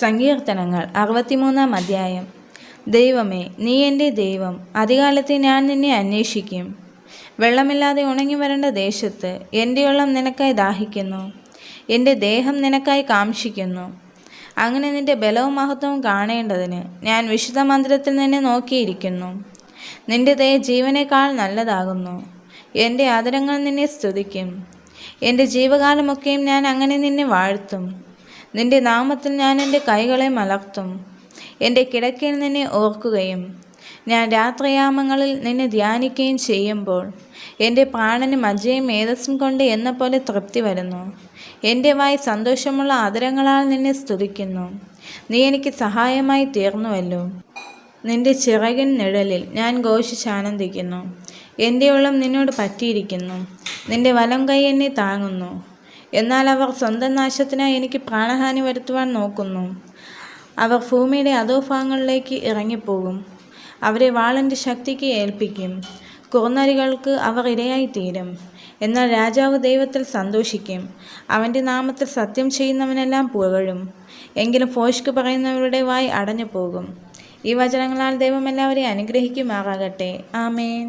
സങ്കീർത്തനങ്ങൾ 63 അധ്യായം. ദൈവമേ, നീ എൻ്റെ ദൈവം. അധികാലത്ത് ഞാൻ നിന്നെ അന്വേഷിക്കും. വെള്ളമില്ലാതെ ഉണങ്ങി വരേണ്ട ദേശത്ത് എൻ്റെ ഉള്ളം നിനക്കായി ദാഹിക്കുന്നു. എൻ്റെ ദേഹം നിനക്കായി കാംക്ഷിക്കുന്നു. അങ്ങനെ നിന്റെ ബലവും മഹത്വവും കാണേണ്ടതിന് ഞാൻ വിശുദ്ധ മന്ദിരത്തിൽ നിന്നെ നോക്കിയിരിക്കുന്നു. നിന്റെ ദയ ജീവനേക്കാൾ നല്ലതാകുന്നു. എൻ്റെ അധരങ്ങൾ നിന്നെ സ്തുതിക്കും. എൻ്റെ ജീവകാലമൊക്കെയും ഞാൻ അങ്ങനെ നിന്നെ വാഴ്ത്തും. നിന്റെ നാമത്തിൽ ഞാൻ എൻ്റെ കൈകളെ മലർത്തും. എൻ്റെ കിടക്കയിൽ നിന്നെ ഓർക്കുകയും ഞാൻ രാത്രിയാമങ്ങളിൽ നിന്നെ ധ്യാനിക്കുകയും ചെയ്യുമ്പോൾ എൻ്റെ പ്രാണന് മജ്ജയും മേധസ്സും കൊണ്ട് എന്നെപ്പോലെ തൃപ്തി വരുന്നു. എൻ്റെ വായ് സന്തോഷമുള്ള ആദരങ്ങളാൽ നിന്നെ സ്തുതിക്കുന്നു. നീ എനിക്ക് സഹായമായി തീർന്നുവല്ലോ. നിന്റെ ചിറകിൻ നിഴലിൽ ഞാൻ ഘോഷിച്ചാനന്ദിക്കുന്നു. എൻ്റെ ഉള്ളം നിന്നോട് പറ്റിയിരിക്കുന്നു. നിന്റെ വലം കൈ എന്നെ താങ്ങുന്നു. എന്നാൽ അവർ സ്വന്തം നാശത്തിനായി എനിക്ക് പ്രാണഹാനി വരുത്തുവാൻ നോക്കുന്നു. അവർ ഭൂമിയുടെ അധോഭാഗങ്ങളിലേക്ക് ഇറങ്ങിപ്പോകും. അവരെ വാളിൻ്റെ ശക്തിക്ക് ഏൽപ്പിക്കും. കുറുനരികൾക്ക് അവർ ഇരയായിത്തീരും. എന്നാൽ രാജാവ് ദൈവത്തിൽ സന്തോഷിക്കും. അവൻ്റെ നാമത്തിൽ സത്യം ചെയ്യുന്നവനെല്ലാം പുകഴും. എങ്കിലും ഭോഷ്ക് പറയുന്നവരുടെ വായ് അടഞ്ഞു പോകും. ഈ വചനങ്ങളാൽ ദൈവം എല്ലാവരെയും അനുഗ്രഹിക്കുമാറാകട്ടെ. ആമേൻ.